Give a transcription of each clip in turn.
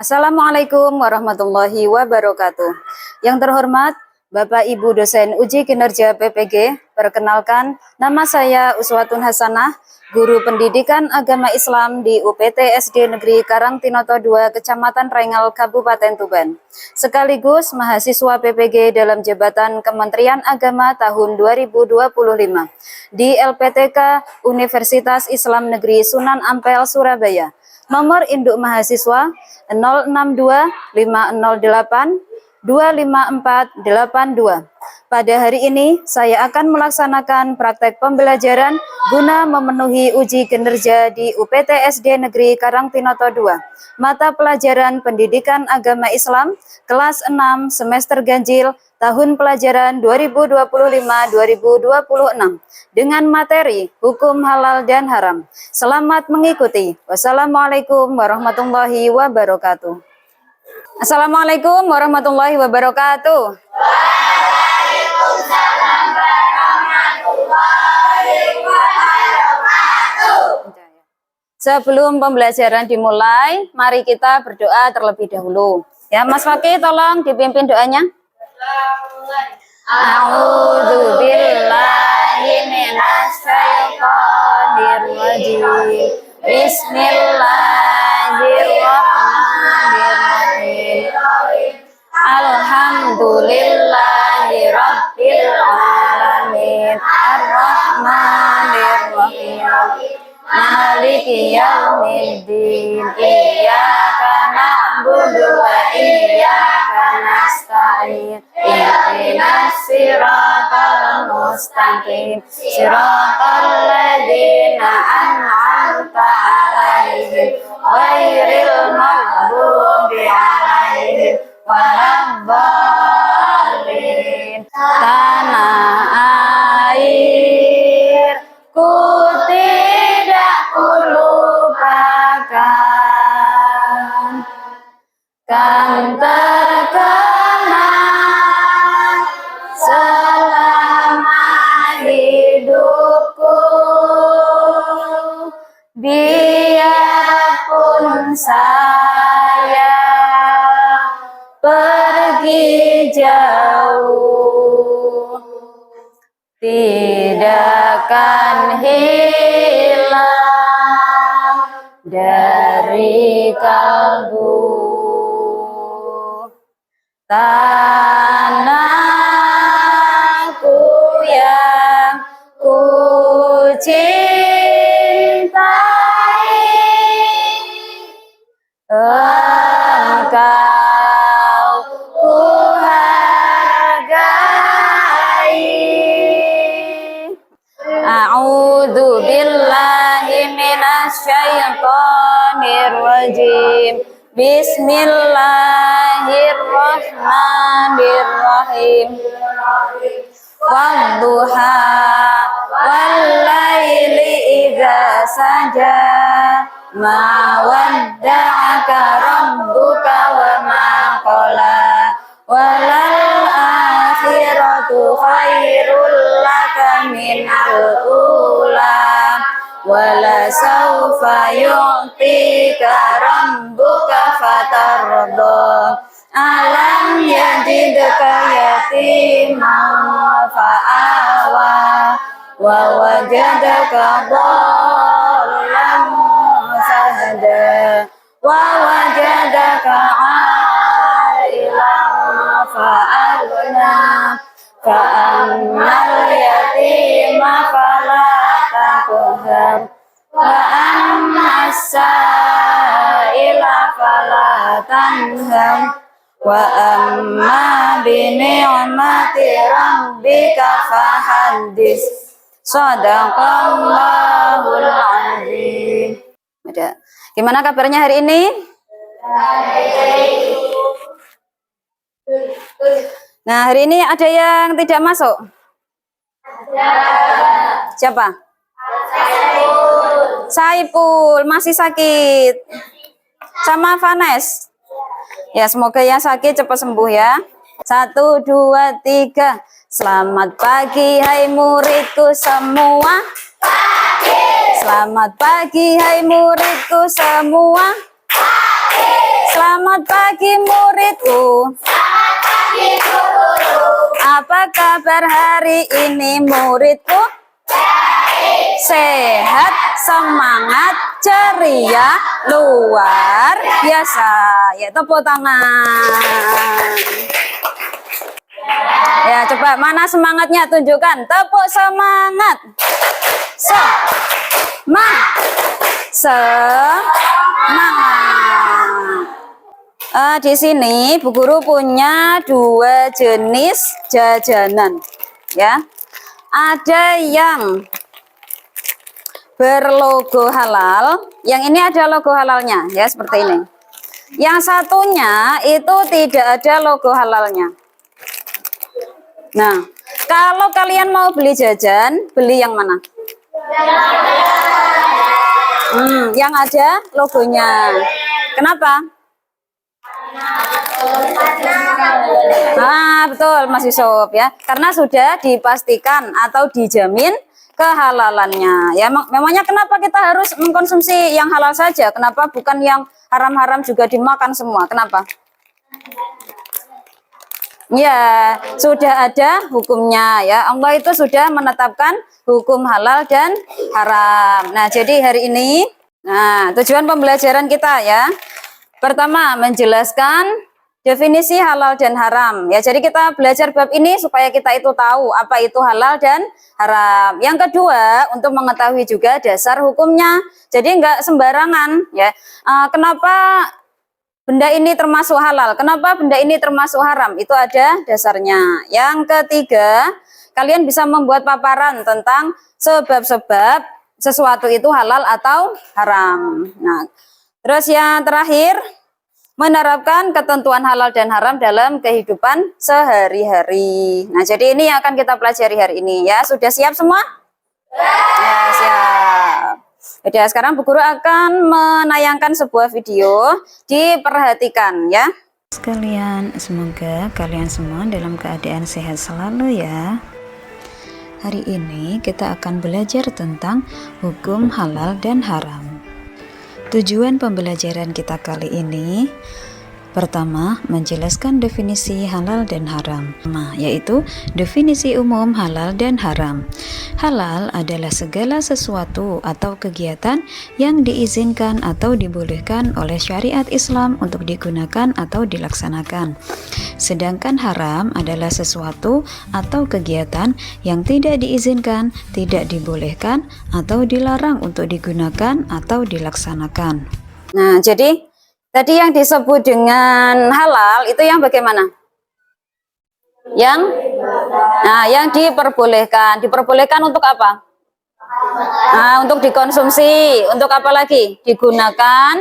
Assalamualaikum warahmatullahi wabarakatuh. Yang terhormat Bapak Ibu dosen uji kinerja PPG, perkenalkan nama saya Uswatun Hasanah, Guru Pendidikan Agama Islam di UPT SD Negeri Karangtinoto II, Kecamatan Rengal, Kabupaten Tuban. Sekaligus mahasiswa PPG dalam jabatan Kementerian Agama tahun 2025 di LPTK Universitas Islam Negeri Sunan Ampel, Surabaya. Nomor induk mahasiswa 062-508-25482. Pada hari ini, saya akan melaksanakan praktek pembelajaran guna memenuhi uji kinerja di UPT SD Negeri Karangtinoto II. Mata pelajaran Pendidikan Agama Islam, kelas 6, semester ganjil, tahun pelajaran 2025-2026. Dengan materi Hukum Halal dan Haram. Selamat mengikuti. Wassalamualaikum warahmatullahi wabarakatuh. Assalamualaikum warahmatullahi wabarakatuh. Waalaikumsalam warahmatullahi wabarakatuh. Sebelum pembelajaran dimulai, mari kita berdoa terlebih dahulu. Ya, Mas Fakih tolong dipimpin doanya. A'udzu billahi minasy syaithanir rajim. Bismillahirrahmanirrahim. Alhamdulillahi rabbil alamin. Arrahmanirrahim. Maliki yaumiddin. Iyyaka na'budu wa iyyaka nasta'in. Ihdinas siratal mustaqim. Siratal ladzina an'amta 'alaihim ghairil maghdubi 'alaihim waladdallin. Tanah air ku tidak kulupakan, kan terkenang selama hidupku. Biarpun saya pergi jauh, tidak akan hilang dari kalbu. Tanahku yang ku cintai, engkau ku hargai. A'udzu billahi minasy syaithanir rajim. Bismillahirrahmanirrahim. Wadduha wallaili idza saja, ma wadda'aka rabbuka wa ma qala, walal akhiratu khairul laka minal ula, wala sawfa yu'tika rabbuka fatarda. Alam yajidka yatiman fa'awa, wa wajadaka dhallan fahada, wa wajadaka 'ailan fa'aghna, fa'ammal yatima fala taqhar, wa ammas sa'ila fala tanhar, wa amma bi ni'mati rabbika fahaddits. Shadaqallahul azim. Ada. Gimana kabarnya hari ini? Nah, hari ini ada yang tidak masuk? Siapa? Saipul masih sakit. Sama Vanes. Ya, semoga yang sakit cepat sembuh ya. 1, 2, 3. Selamat pagi hai muridku semua. Selamat pagi hai muridku semua. Selamat pagi muridku. Apa kabar hari ini muridku? Sehat, semangat, ceria, luar biasa. Ya, tepuk tangan. Ya, coba mana semangatnya, tunjukkan. Tepuk semangat. Semangat. Di sini Bu Guru punya 2 jenis jajanan, ya. Ada yang berlogo halal, yang ini ada logo halalnya, ya, seperti ini. Yang satunya itu tidak ada logo halalnya. Nah, kalau kalian mau beli jajan, beli yang mana? Yang ada logonya. Kenapa? Betul Mas Yusuf, ya. Karena sudah dipastikan atau dijamin kehalalannya. Ya, memangnya kenapa kita harus mengkonsumsi yang halal saja? Kenapa bukan yang haram-haram juga dimakan semua? Kenapa? Ya, sudah ada hukumnya, ya. Allah itu sudah menetapkan hukum halal dan haram. Nah, jadi hari ini, tujuan pembelajaran kita, ya. Pertama, menjelaskan definisi halal dan haram. Ya, jadi kita belajar bab ini supaya kita itu tahu apa itu halal dan haram. Yang kedua, untuk mengetahui juga dasar hukumnya. Jadi enggak sembarangan, ya. Kenapa benda ini termasuk halal? Kenapa benda ini termasuk haram? Itu ada dasarnya. Yang ketiga, kalian bisa membuat paparan tentang sebab-sebab sesuatu itu halal atau haram. Nah, terus yang terakhir, menerapkan ketentuan halal dan haram dalam kehidupan sehari-hari. Nah, jadi ini yang akan kita pelajari hari ini, ya. Sudah siap semua? Ya, siap. Jadi sekarang Bu Guru akan menayangkan sebuah video, diperhatikan, ya. Sekalian, semoga kalian semua dalam keadaan sehat selalu, ya. Hari ini kita akan belajar tentang hukum halal dan haram. Tujuan pembelajaran kita kali ini, pertama, menjelaskan definisi halal dan haram, yaitu definisi umum halal dan haram. Halal adalah segala sesuatu atau kegiatan yang diizinkan atau dibolehkan oleh syariat Islam untuk digunakan atau dilaksanakan. Sedangkan haram adalah sesuatu atau kegiatan yang tidak diizinkan, tidak dibolehkan, atau dilarang untuk digunakan atau dilaksanakan. Nah, jadi tadi yang disebut dengan halal itu yang bagaimana? Yang diperbolehkan. Diperbolehkan untuk apa? Untuk dikonsumsi. Untuk apa lagi? Digunakan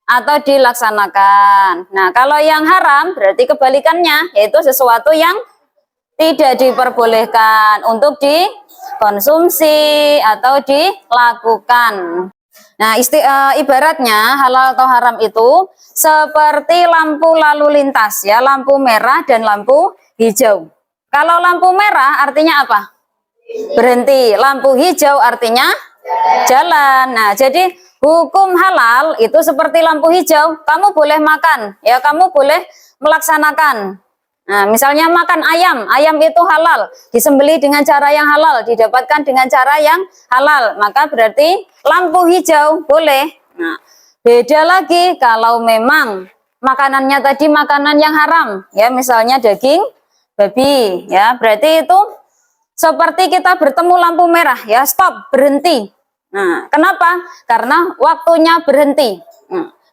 atau dilaksanakan. Nah, kalau yang haram berarti kebalikannya, yaitu sesuatu yang tidak diperbolehkan untuk dikonsumsi atau dilakukan. Nah, ibaratnya halal atau haram itu seperti lampu lalu lintas, ya, lampu merah dan lampu hijau. Kalau lampu merah artinya apa? Berhenti. Lampu hijau artinya jalan. Nah, jadi hukum halal itu seperti lampu hijau. Kamu boleh makan, ya, kamu boleh melaksanakan. Nah, misalnya makan ayam, ayam itu halal, disembelih dengan cara yang halal, didapatkan dengan cara yang halal, maka berarti lampu hijau boleh. Nah, beda lagi kalau memang makanannya tadi makanan yang haram, ya, misalnya daging babi, ya, berarti itu seperti kita bertemu lampu merah, ya, stop, berhenti. Nah, kenapa? Karena waktunya berhenti.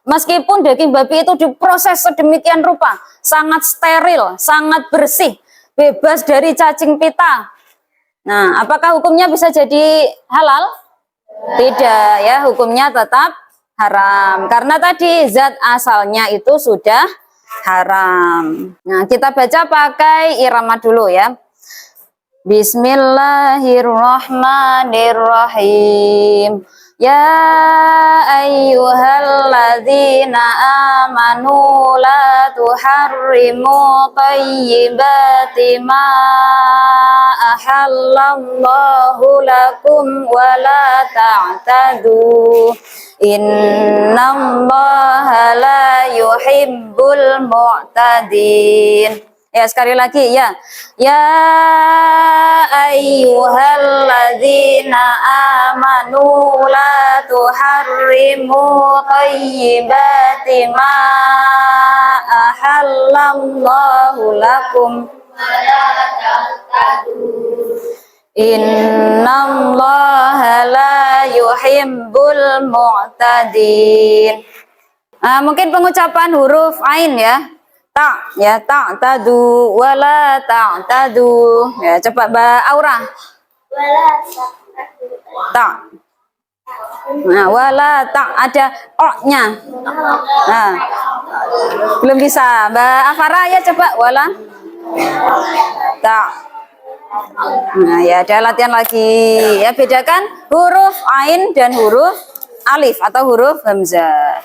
Meskipun daging babi itu diproses sedemikian rupa, sangat steril, sangat bersih, bebas dari cacing pita. Nah, apakah hukumnya bisa jadi halal? Tidak, ya, hukumnya tetap haram. Karena tadi zat asalnya itu sudah haram. Nah, kita baca pakai irama dulu, ya. Bismillahirrahmanirrahim. Ya ayyuhalladzina amanu la tuharrimu thayyibati ma ahallallahu lakum wa la ta'tadu innallaha la yuhibbul mu'tadin. Ya, sekali lagi ya. Ya ayyuhalladzina amanu la tuharrimu thayyibati ma ahallallahu lakum innallaha la yuhibbul mu'tadin. Nah, mungkin pengucapan huruf ain ya. Tak ya, tak tadu wala tak tadu ya, coba Mbak Aura. Tak. Nah, wala tak ada o-nya. Nah, belum bisa. Mbak Afara ya, coba wala tak. Nah, ya ada latihan lagi. Ya, bedakan huruf ain dan huruf alif atau huruf hamzah.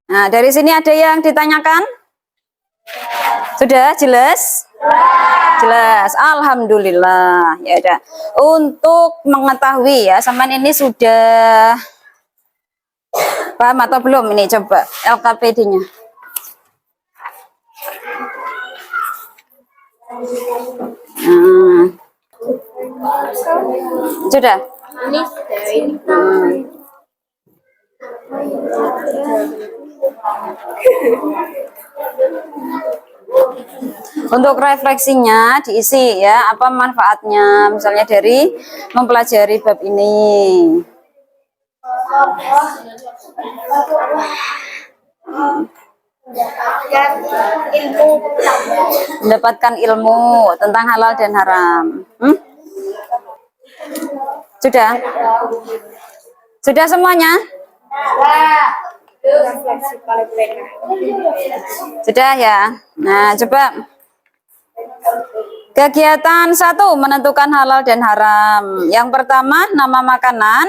Nah, dari sini ada yang ditanyakan? Sudah jelas? Jelas. Alhamdulillah. Ya udah. Untuk mengetahui ya, sampean ini sudah paham atau belum ini, coba LKPD-nya. Sudah? Untuk refleksinya diisi ya, apa manfaatnya misalnya dari mempelajari bab ini. Mendapatkan ilmu tentang halal dan haram. Sudah? Sudah semuanya? Sudah ya. Nah, coba kegiatan 1 menentukan halal dan haram. Yang pertama, nama makanan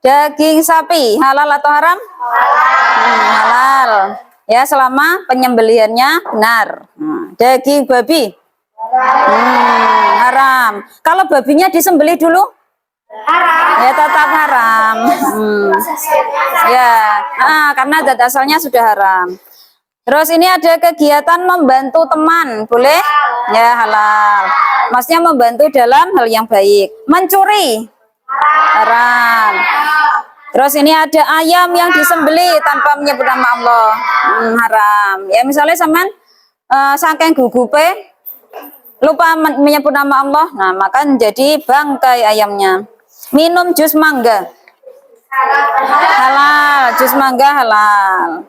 daging sapi halal atau haram? Halal. Ya, selama penyembelihannya benar. Daging babi haram. Kalau babinya disembelih dulu? Haram. Ya, tetap haram. Ya, karena zat asalnya sudah haram. Terus ini ada kegiatan membantu teman, boleh? Ya, halal. Maksudnya membantu dalam hal yang baik. Mencuri? Haram. Terus ini ada ayam yang disembelih tanpa menyebut nama Allah. Haram. Ya, misalnya sampean saking gugupe lupa menyebut nama Allah, nah maka jadi bangkai ayamnya. Minum jus mangga halal, jus mangga halal.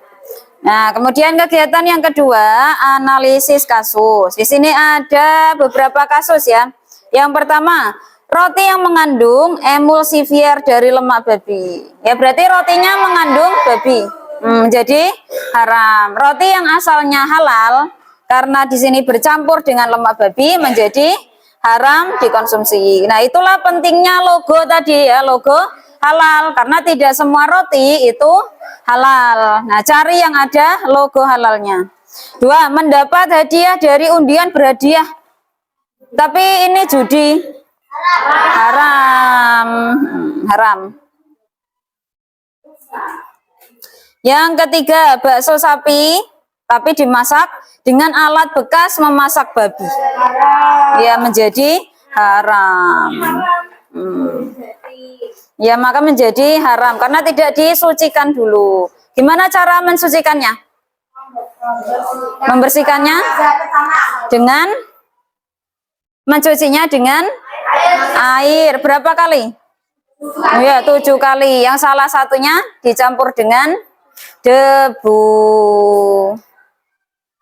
Nah, kemudian kegiatan yang kedua, analisis kasus. Di sini ada beberapa kasus ya. Yang pertama, roti yang mengandung emulsifier dari lemak babi. Ya, berarti rotinya mengandung babi. Jadi haram. Roti yang asalnya halal karena di sini bercampur dengan lemak babi menjadi haram dikonsumsi. Nah, itulah pentingnya logo tadi ya, logo halal, karena tidak semua roti itu halal. Nah, cari yang ada logo halalnya. 2, mendapat hadiah dari undian berhadiah. Tapi ini judi. Haram. Haram. Yang ketiga, bakso sapi tapi dimasak dengan alat bekas memasak babi. Ya, menjadi haram. Ya, maka menjadi haram karena tidak disucikan dulu. Gimana cara mensucikannya? Membersihkannya dengan mencucinya dengan air. Berapa kali? Ya, 7 kali. Yang salah satunya dicampur dengan debu.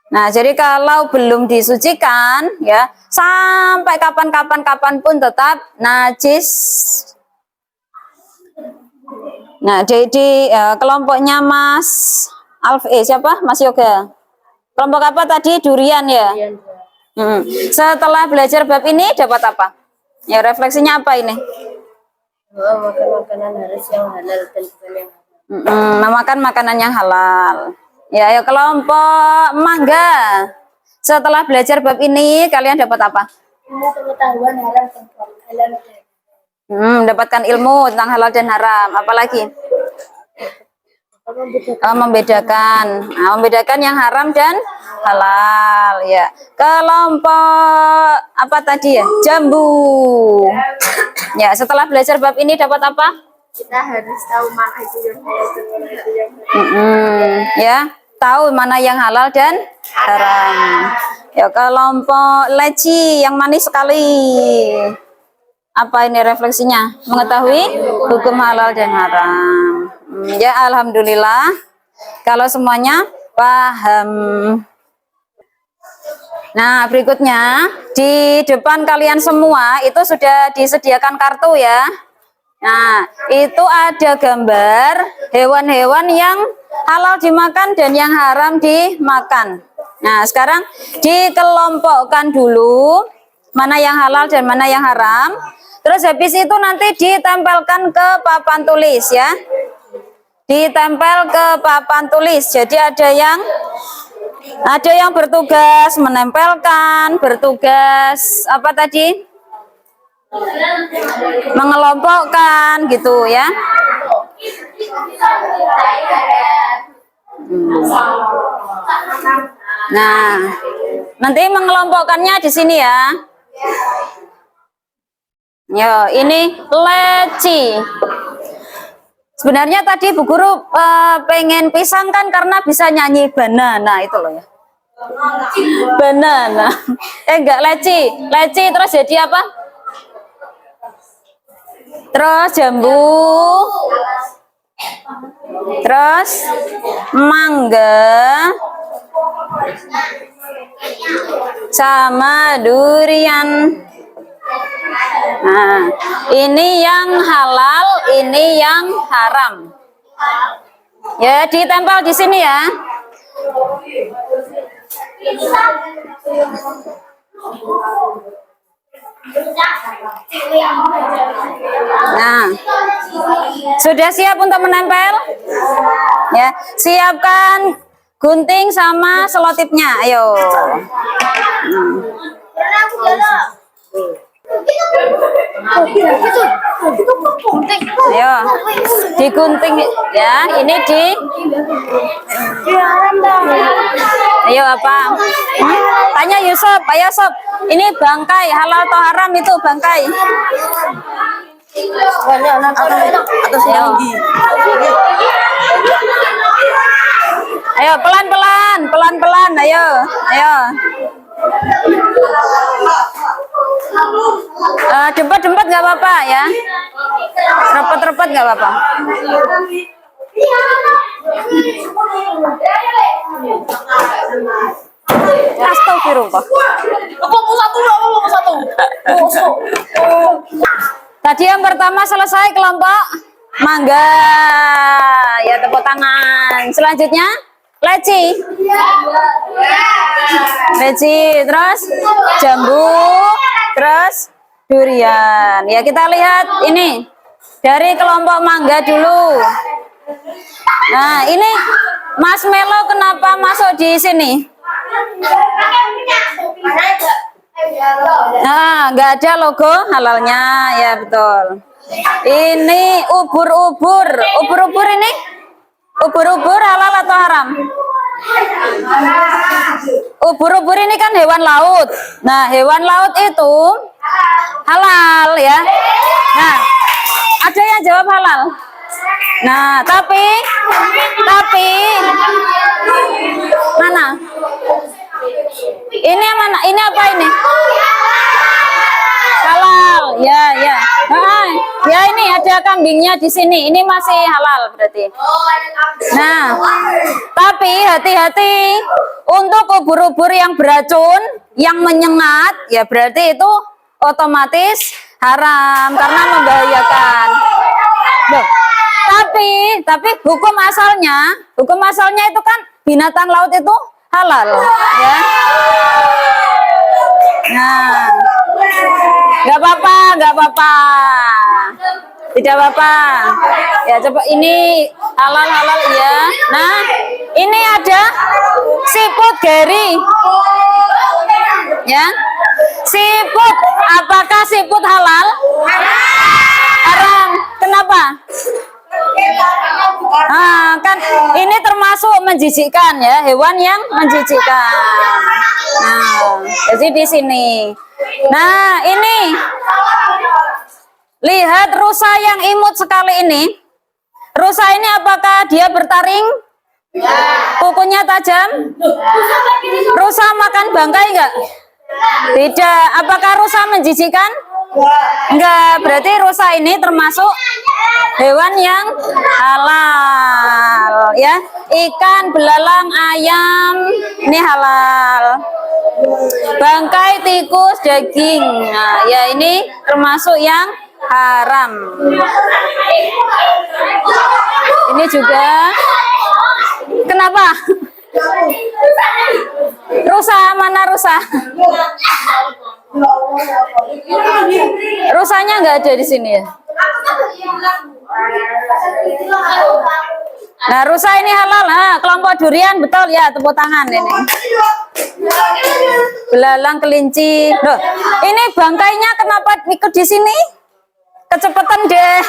Nah, jadi kalau belum disucikan ya, sampai kapan pun tetap najis. Nah, jadi kelompoknya Mas siapa? Mas Yoga. Kelompok apa tadi? Durian ya. Setelah belajar bab ini dapat apa? Ya, refleksinya apa ini? Makan makanan harus yang halal dan bukan yang Memakan makanan yang halal. Ya, ayo kelompok mangga. Setelah belajar bab ini, kalian dapat apa? ilmu pengetahuan halal dan halal. Mendapatkan ilmu tentang halal dan haram. Apalagi? Membedakan. Nah, membedakan yang haram dan halal. Ya. Kelompok apa tadi ya? Jambu. Ya, setelah belajar bab ini dapat apa? Kita harus tahu mana itu yang halal dan mana itu yang haram. Ya, tahu mana yang halal dan haram. Ya, kelompok leci yang manis sekali. Apa ini refleksinya? Mengetahui hukum halal dan haram. Ya, alhamdulillah. Kalau semuanya paham. Nah, berikutnya di depan kalian semua itu sudah disediakan kartu ya. Nah, itu ada gambar hewan-hewan yang halal dimakan dan yang haram dimakan. Nah, sekarang dikelompokkan dulu mana yang halal dan mana yang haram. Terus habis itu nanti ditempelkan ke papan tulis ya. Ditempel ke papan tulis. Jadi ada yang bertugas menempelkan, bertugas apa tadi? Mengelompokkan gitu ya. Nah, nanti mengelompokkannya di sini ya. Yo, ini leci. Sebenarnya tadi Bu Guru pengen pisang kan karena bisa nyanyi banana itu loh ya. Banana. Enggak leci. Leci terus jadi apa? Terus jambu. Terus mangga. Sama durian. Nah, ini yang halal, ini yang haram. Ya, ditempel di sini ya. Nah, sudah siap untuk menempel? Ya, siapkan gunting sama selotipnya. Ayo. Ayo, digunting ya. Ini di. Ayo apa? Tanya Yusuf, ayo Sob. Ini bangkai halal atau haram itu bangkai? Atas tinggi. Ayo pelan-pelan, pelan-pelan. Ayo, ayo. Dempet-dempet nggak apa-apa ya. Repot-repot nggak apa-apa. Astagfirullah. Tadi yang pertama selesai kelompok mangga. Ya, tepuk tangan. Selanjutnya leci. Leci, terus jambu, terus durian. Ya, kita lihat ini dari kelompok mangga dulu. Nah, ini marshmallow kenapa masuk di sini? Nah, nggak ada logo halalnya, ya betul. Ini ubur-ubur. Ubur-ubur ini? Ubur-ubur halal atau haram? Ubur-ubur ini kan hewan laut. Nah, hewan laut itu halal ya. Nah, ada yang jawab halal. Nah, tapi mana? Ini yang mana? Ini apa ini? Halal, ya, ya. Ya ini ada kambingnya di sini. Ini masih halal berarti. Nah, tapi hati-hati untuk ubur-ubur yang beracun, yang menyengat, ya berarti itu otomatis haram karena membahayakan. Loh, tapi hukum asalnya itu kan binatang laut itu halal, ya. Nah, nggak apa-apa. Tidak apa-apa. Ya coba ini halal ya. Nah, ini ada siput Gary. Ya. Siput, apakah siput halal? Haram. Kenapa? Nah, kan ini termasuk menjijikkan ya, hewan yang menjijikkan. Nah, jadi di sini. Nah, ini lihat rusa yang imut sekali ini. Rusa ini apakah dia bertaring? Kukunya tajam? Rusa makan bangkai enggak? Tidak. Apakah rusa menjijikkan? Enggak. Berarti rusa ini termasuk hewan yang halal ya. Ikan, belalang, ayam ini halal. Bangkai, tikus, daging. Nah, ya ini termasuk yang haram. Ini juga. Kenapa? Rusa, mana rusa? Rusanya nggak ada di sini ya. Nah, rusa ini halal. Nah, kelompok durian betul ya, tepuk tangan ini. Belalang, kelinci. Loh, ini bangkainya kenapa ikut di sini? Kecepatan deh.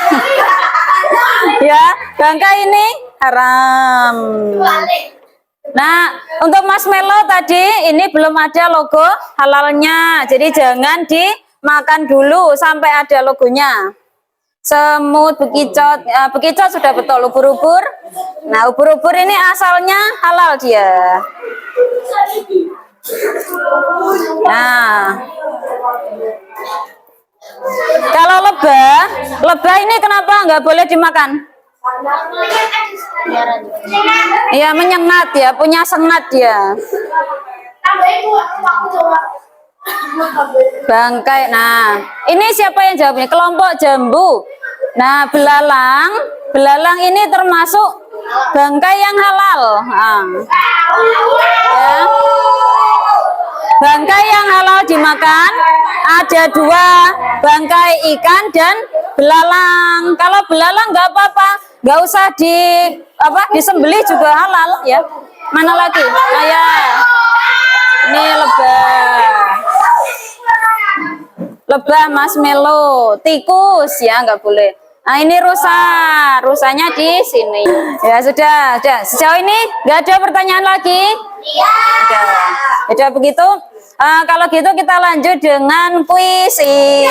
Ya, bangkai ini haram. Nah, untuk marshmallow tadi ini belum ada logo halalnya. Jadi jangan dimakan dulu sampai ada logonya. Semut, bekicot, bekicot sudah betul. Ubur-ubur. Nah, ubur-ubur ini asalnya halal dia. Nah, kalau lebah ini kenapa nggak boleh dimakan? Ya, menyengat ya, punya sengat dia. Bangkai. Nah, ini siapa yang jawabnya? Kelompok jambu. Nah, belalang ini termasuk bangkai yang halal. Nah, ya. Bangkai yang halal dimakan ada dua, bangkai ikan dan belalang. Kalau belalang nggak apa-apa, nggak usah disembelih juga halal ya. Mana lagi? Nah, ya. Ini lebah, marshmallow, tikus ya nggak boleh. Nah, ini rusanya di sini. Ya sudah. Sejauh ini nggak ada pertanyaan lagi? Iya. Sudah begitu. Kalau gitu kita lanjut dengan puisi.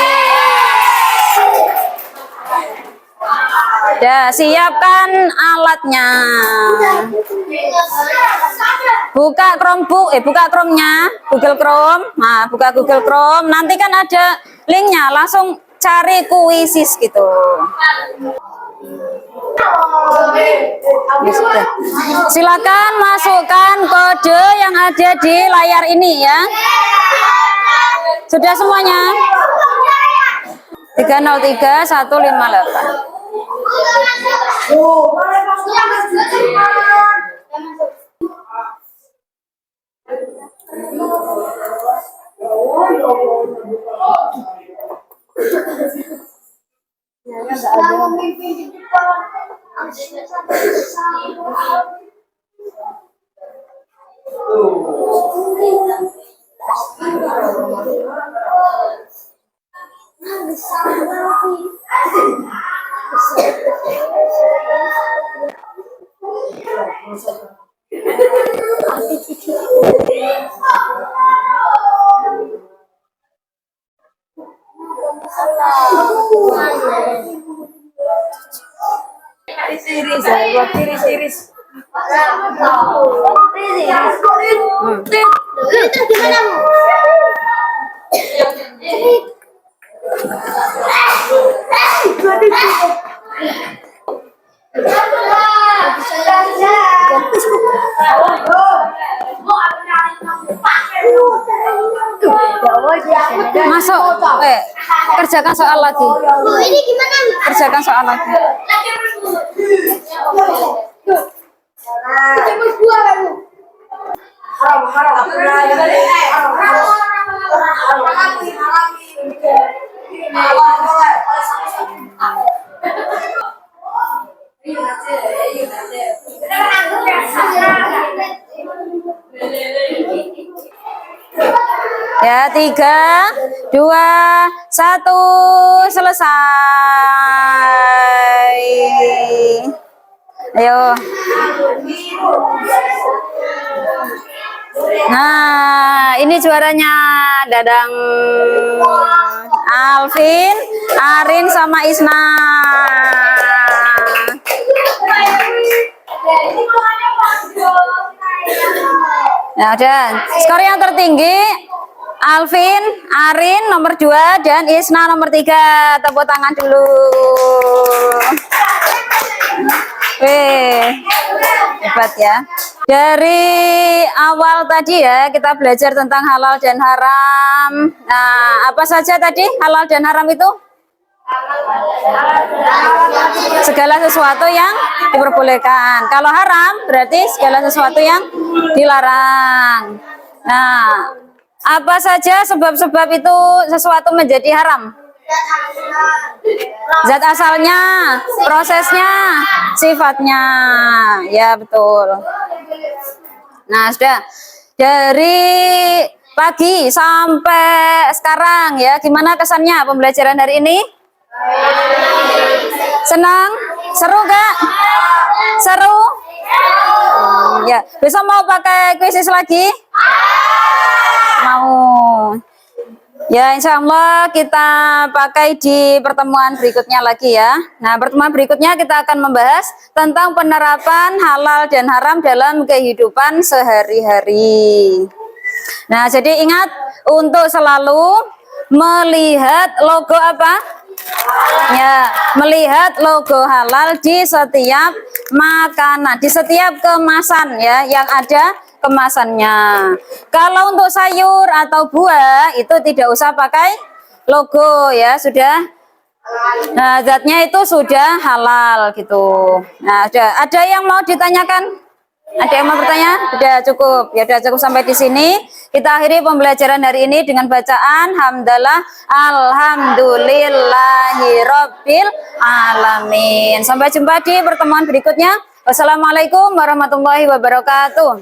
Ya, siapkan alatnya. Buka Chrome-nya, Google Chrome. Nah, buka Google Chrome. Nanti kan ada linknya, langsung cari kuisis gitu. Ya, sudah. Silakan masukkan kode yang ada di layar ini ya. Sudah semuanya? 303158. Tiris. Masuk. Kerjakan soal lagi. Ini gimana? Kerjakan soal lagi. Ya, 3, 2, 1, selesai. Ayo. Nah, ini juaranya Dadang, Alvin, Arin sama Isna. Nah, dan skor yang tertinggi Alvin, Arin nomor 2 dan Isna nomor 3. Tepuk tangan dulu. Wih, hebat ya. Dari awal tadi ya kita belajar tentang halal dan haram. Nah, apa saja tadi halal dan haram itu? Segala sesuatu yang diperbolehkan. Kalau haram berarti segala sesuatu yang dilarang. Nah, apa saja sebab-sebab itu sesuatu menjadi haram? Zat asalnya, prosesnya, sifatnya. Ya, betul. Nah, sudah dari pagi sampai sekarang ya, gimana kesannya pembelajaran hari ini? Senang? Seru gak? Seru? Ya, besok mau pakai kuisis lagi? Mau. Ya, insya Allah kita pakai di pertemuan berikutnya lagi ya. Nah, pertemuan berikutnya kita akan membahas tentang penerapan halal dan haram dalam kehidupan sehari-hari. Nah, jadi ingat untuk selalu melihat logo apa? Ya, melihat logo halal di setiap makanan, di setiap kemasan ya yang ada kemasannya. Kalau untuk sayur atau buah itu tidak usah pakai logo ya, sudah. Nah, zatnya itu sudah halal gitu. Nah, ada yang mau ditanyakan? Ada yang mau bertanya? Sudah cukup. Ya, sudah cukup sampai di sini. Kita akhiri pembelajaran hari ini dengan bacaan hamdalah alhamdulillahirabbil alamin. Sampai jumpa di pertemuan berikutnya. Wassalamualaikum warahmatullahi wabarakatuh.